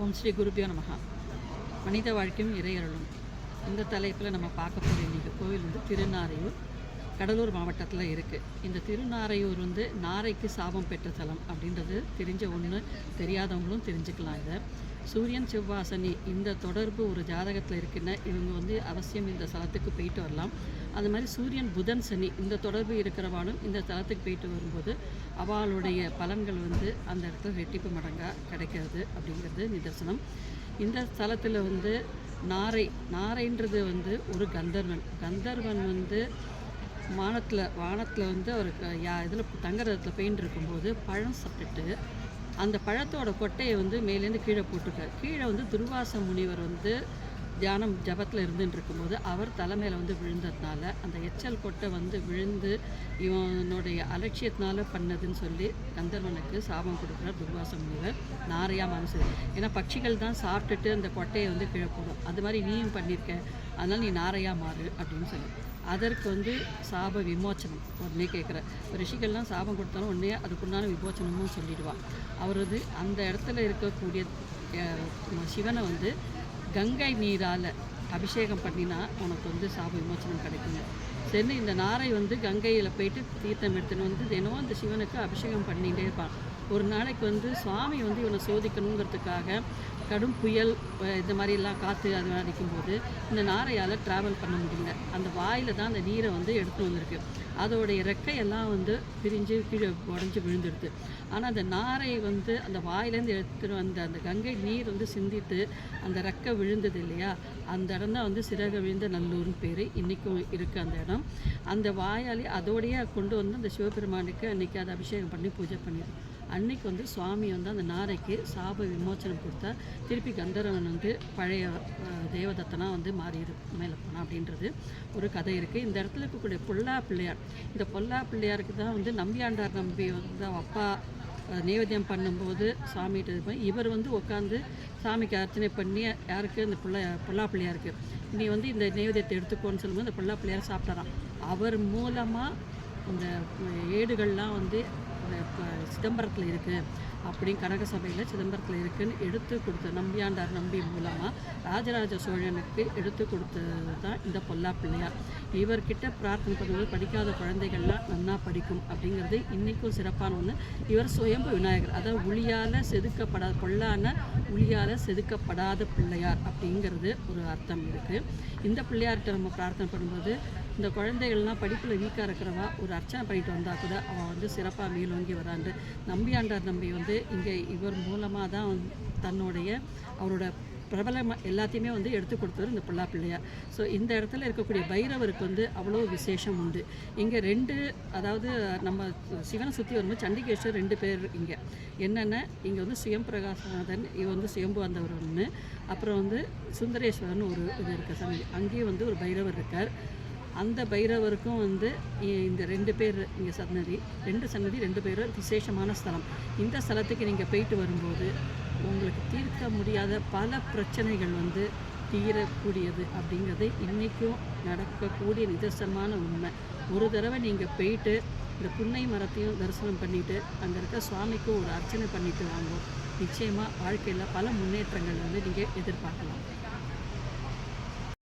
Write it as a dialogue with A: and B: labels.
A: ஓம் ஸ்ரீ குருபியோ நமகா. மனித வாழ்க்கையும் இறையருளும் இந்த தலைப்பில் நம்ம பார்க்க போகிற இன்றைக்கி கோவில் வந்து திருநாரையூர், கடலூர் மாவட்டத்தில் இருக்குது. இந்த திருநாரையூர் வந்து நாரைக்கு சாபம் பெற்ற தலம் அப்படின்றது தெரிஞ்ச ஒன்று, தெரியாதவங்களும் தெரிஞ்சுக்கலாம். இதை சூரியன் செவ்வாசனி இந்த தொடர்பு ஒரு ஜாதகத்தில் இருக்குன்னா இவங்க வந்து அவசியம் இந்த ஸ்தலத்துக்கு போயிட்டு வரலாம். அது மாதிரி சூரியன் புதன் சனி இந்த தொடர்பு இருக்கிறவாலும் இந்த தலத்துக்கு போயிட்டு வரும்போது அவளுடைய பலன்கள் வந்து அந்த இடத்துல ரெட்டிப்பு மடங்காக கிடைக்கிறது அப்படிங்கிறது நிதர்சனம். இந்த ஸ்தலத்தில் வந்து நாரைன்றது வந்து ஒரு கந்தர்வன் வந்து வானத்தில் வந்து அவர் இதில் தங்குறதுல பெயிண்ட் இருக்கும்போது பழம் சாப்பிட்டுட்டு அந்த பழத்தோட கொட்டையை வந்து மேலேருந்து கீழே போட்டிருக்கார். கீழே வந்து துர்வாச முனிவர் வந்து ஜபத்தில் இருந்துட்டு இருக்கும்போது அவர் தலைமையில் வந்து விழுந்ததுனால அந்த எச்சல் கொட்டை வந்து விழுந்து இவனுடைய அலட்சியத்தினால பண்ணதுன்னு சொல்லி கந்தர்வனுக்கு சாபம் கொடுக்குறார் துர்வாச முனிவர். நாரையாக மனசு, ஏன்னா பட்சிகள் தான் சாப்பிட்டுட்டு அந்த கொட்டையை வந்து கீழே போடும், அது மாதிரி நீயும் பண்ணியிருக்க, அதனால் நீ நாரையாக மாறு அப்படின்னு சொல்லி அதற்கு வந்து சாப விமோச்சனம் உடனே கேட்குற ரிஷிகள்லாம் சாபம் கொடுத்தாலும் உடனே அதுக்குண்டான விமோச்சனமும் சொல்லிடுவாள். அவர் வந்து அந்த இடத்துல இருக்கக்கூடிய சிவனை வந்து கங்கை நீரால் அபிஷேகம் பண்ணினா உனக்கு வந்து சாப விமோச்சனம் கிடைக்குங்க. சரி, இந்த நாரை வந்து கங்கையில் போயிட்டு தீர்த்தம் எடுத்துன்னு வந்து தினமும் அந்த சிவனுக்கு அபிஷேகம் பண்ணிகிட்டே இருப்பான். ஒரு நாளைக்கு வந்து சுவாமி வந்து இவனை சோதிக்கணுங்கிறதுக்காக கடும் புயல் இந்த மாதிரிலாம் காற்று அது அடிக்கும்போது இந்த நாரையால் ட்ராவல் பண்ண முடியல. அந்த வாயில் தான் அந்த நீரை வந்து எடுத்துகிட்டு வந்திருக்கு. அதோடைய ரெக்கையெல்லாம் வந்து பிரிஞ்சு கீழே உடஞ்சி விழுந்துடுது. ஆனால் அந்த நாரை வந்து அந்த வாயிலேருந்து எடுத்துகிட்டு வந்த அந்த கங்கை நீர் வந்து சிந்திட்டு அந்த ரெக்கை விழுந்தது இல்லையா, அந்த இடம் தான் வந்து சிறக விழுந்த நல்லூர்னு பேர் இன்றைக்கும் இருக்குது அந்த இடம். அந்த வாயாலே அதோடையே கொண்டு வந்து அந்த சிவபெருமானுக்கு அன்றைக்கி அதை அபிஷேகம் பண்ணி பூஜை பண்ணிடும். அன்றைக்கி வந்து சுவாமி வந்து அந்த நாரைக்கு சாப விமோச்சனம் கொடுத்தா திருப்பி கந்தர்வன் வந்து பழைய தேவதத்தனாக வந்து மாறிடு மேலே போனான் அப்படின்றது ஒரு கதை இருக்குது. இந்த இடத்துல இருக்கக்கூடிய பொல்லா பிள்ளையார், இந்த பொல்லா பிள்ளையாருக்கு தான் வந்து நம்பியாண்டார் நம்பி வந்து அப்பா நைவேத்தியம் பண்ணும்போது சாமிகிட்ட இருப்பேன். இவர் வந்து உட்காந்து சாமிக்கு அர்ச்சனை பண்ணி யாருக்கு இந்த பொல்லா பிள்ளையாருக்கு நீ வந்து இந்த நைவேத்தியத்தை எடுத்துக்கோன்னு சொல்லும்போது இந்த பொல்லா பிள்ளையார் சாப்பிட்டாராம். அவர் மூலமாக இந்த ஏடுகள்லாம் வந்து சிதம்பரத்தில் இருக்குது அப்படின்னு கனக சபையில் சிதம்பரத்தில் இருக்குதுன்னு எடுத்து கொடுத்த நம்பியாண்டார் நம்பி மூலமாக ராஜராஜ சோழனுக்கு எடுத்து கொடுத்தது தான் இந்த பொல்லா பிள்ளையார். இவர்கிட்ட பிரார்த்தனை பண்ணும்போது படிக்காத குழந்தைகள்லாம் நன்னா படிக்கும் அப்படிங்கிறது இன்றைக்கும் சிறப்பான ஒன்று. இவர் சுயம்பு விநாயகர், அதாவது உளியால் செதுக்கப்படாத பிள்ளையார் அப்படிங்கிறது ஒரு அர்த்தம் இருக்குது. இந்த பிள்ளையார்கிட்ட நம்ம பிரார்த்தனை பண்ணும்போது இந்த குழந்தைகள்லாம் படிப்பில் வீக்காக இருக்கிறவா ஒரு அர்ச்சனை பண்ணிட்டு வந்தால் கூட அவள் வந்து சிறப்பாக மேலோங்கி வராண்டு நம்பியாண்டார் நம்பி வந்து இங்கே இவர் மூலமாக தான் தன்னுடைய அவரோட பிரபலமாக எல்லாத்தையுமே வந்து எடுத்து கொடுத்தவர் இந்த பொல்லா பிள்ளையார். ஸோ இந்த இடத்துல இருக்கக்கூடிய பைரவருக்கு வந்து அவ்வளோ விசேஷம் உண்டு. இங்கே அதாவது நம்ம சிவனை சுற்றி வரும்போது சண்டிகேஸ்வர் 2 பேர் இங்கே என்னென்ன, இங்கே வந்து சுயம்பிரகாசநாதன், இவ வந்து சுயம்பு வந்தவர் ஒன்று, அப்புறம் வந்து சுந்தரேஸ்வரன் ஒரு இது இருக்க சாமி, அங்கேயும் வந்து ஒரு பைரவர் இருக்கார். அந்த பைரவருக்கும் வந்து இந்த 2 பேர் இங்கே சன்னதி 2 பேரும் விசேஷமான ஸ்தலம். இந்த ஸ்தலத்துக்கு நீங்கள் போயிட்டு வரும்போது உங்களுக்கு தீர்க்க முடியாத பல பிரச்சனைகள் வந்து தீரக்கூடியது அப்படிங்கிறது இன்றைக்கும் நடக்கக்கூடிய நிதர்சனமான உண்மை. ஒரு தடவை நீங்கள் போயிட்டு இந்த புன்னை மரத்தையும் தரிசனம் பண்ணிவிட்டு அங்கே இருக்க சுவாமிக்கு ஒரு அர்ச்சனை பண்ணிவிட்டு வாங்க, நிச்சயமாக வாழ்க்கையில் பல முன்னேற்றங்கள் வந்து நீங்கள் எதிர்பார்க்கலாம்.